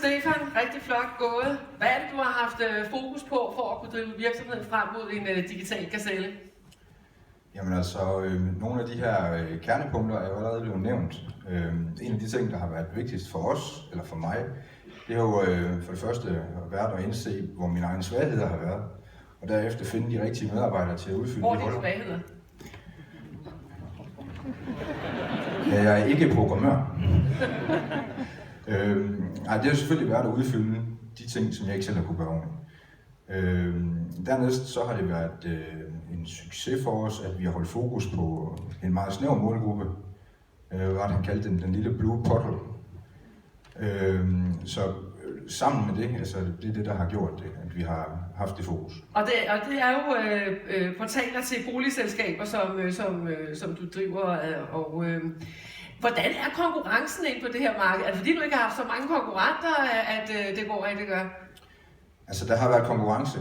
Stefan, rigtig flot gået. Hvad er det, du har haft fokus på for at kunne drive virksomheden frem mod en digital gazelle? Jamen altså, nogle af de her kernepunkter er jo allerede blevet nævnt. En af de ting, der har været vigtigst for os, eller for mig, det har jo for det første været at indse, hvor mine egne svagheder har været, og derefter finde de rigtige medarbejdere til at udfylde Hvor de er dine svagheder? Ja, jeg er ikke programmør. Nej, det har selvfølgelig været at udfylde de ting, som jeg ikke selv har kunne gøre ordentligt. Dernæst så har det været en succes for os, at vi har holdt fokus på en meget snæver målgruppe, hvad han kaldte den lille blue portal. Så sammen med det, altså det er det, der har gjort det, at vi har haft det fokus. Og det er jo portaler til boligselskaber, som du driver, og hvordan er konkurrencen ind på det her marked? Er det fordi, du ikke har haft så mange konkurrenter, at det går rigtig godt? Altså, der har været konkurrence,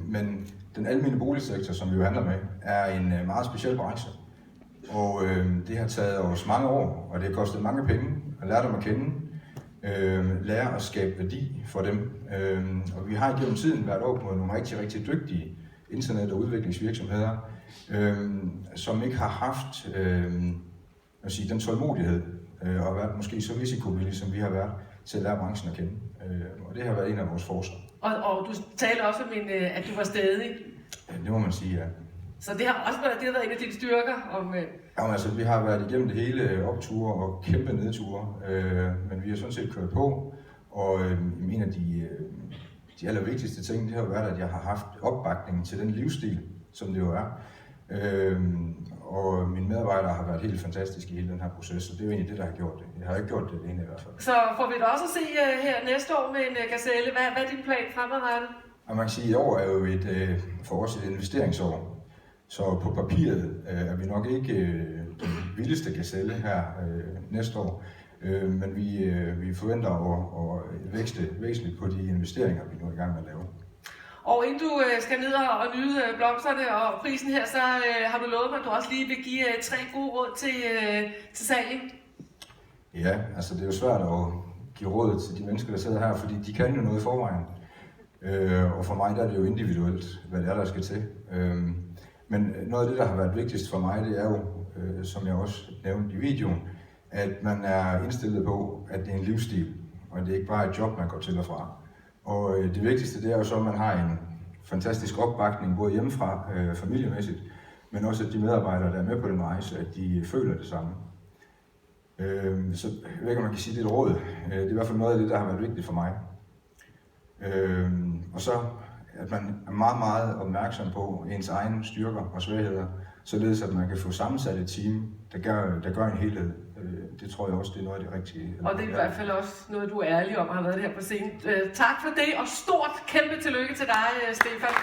men den almene boligsektor, som vi jo handler med, er en meget speciel branche. Og det har taget os mange år, og det har kostet mange penge at lære dem at kende, lære at skabe værdi for dem. Og vi har igennem tiden været op mod nogle rigtig, rigtig dygtige internet- og udviklingsvirksomheder, som ikke har haft den tålmodighed og været måske så risikovillige, som vi har været, til at lære branchen at kende. Og det har været en af vores forser. Og du talte også om, at du var stædig. Ja, det må man sige, ja. Så det har også været en af dine styrker? Jamen, altså, vi har været igennem det hele opture og kæmpe nedture, men vi har sådan set kørt på. Og en af de allervigtigste ting, det har været, at jeg har haft opbakning til den livsstil, som det jo er. Og mine medarbejdere har været helt fantastiske i hele den her proces, og det er jo egentlig det, der har gjort det. Jeg har ikke gjort det alene i hvert fald. Så får vi da også at se her næste år med en gazelle. Hvad er din plan fremadrettet? Og man kan sige, at i år er jo for os et investeringsår. Så på papiret er vi nok ikke den vildeste gazelle her næste år. Men vi forventer at vækste væsentligt på de investeringer, vi nu er i gang med at lave. Og inden du skal ned og nyde blomsterne og prisen her, så har du lovet mig, at du også lige vil give 3 gode råd til salget. Ja, altså det er jo svært at give råd til de mennesker, der sidder her, fordi de kan jo noget i forvejen. Og for mig der er det jo individuelt, hvad det er, der skal til. Men noget af det, der har været vigtigst for mig, det er jo, som jeg også nævnte i videoen, at man er indstillet på, at det er en livsstil, og det er ikke bare et job, man går til og fra. Og det vigtigste, det er jo så, at man har en fantastisk opbakning, både hjemmefra, familiemæssigt, men også at de medarbejdere, der er med på den rejse, at de føler det samme. Så jeg ved ikke, om man kan sige, det er et råd. Det er i hvert fald noget af det, der har været vigtigt for mig. Og så, at man er meget, meget opmærksom på ens egne styrker og svagheder, således at man kan få sammensat et team, der gør en helhed. Det tror jeg også, det er noget af det rigtige. Og det er i hvert fald også noget, du er ærlig om, har været her på scenen. Tak for det, og stort kæmpe tillykke til dig, Stefan.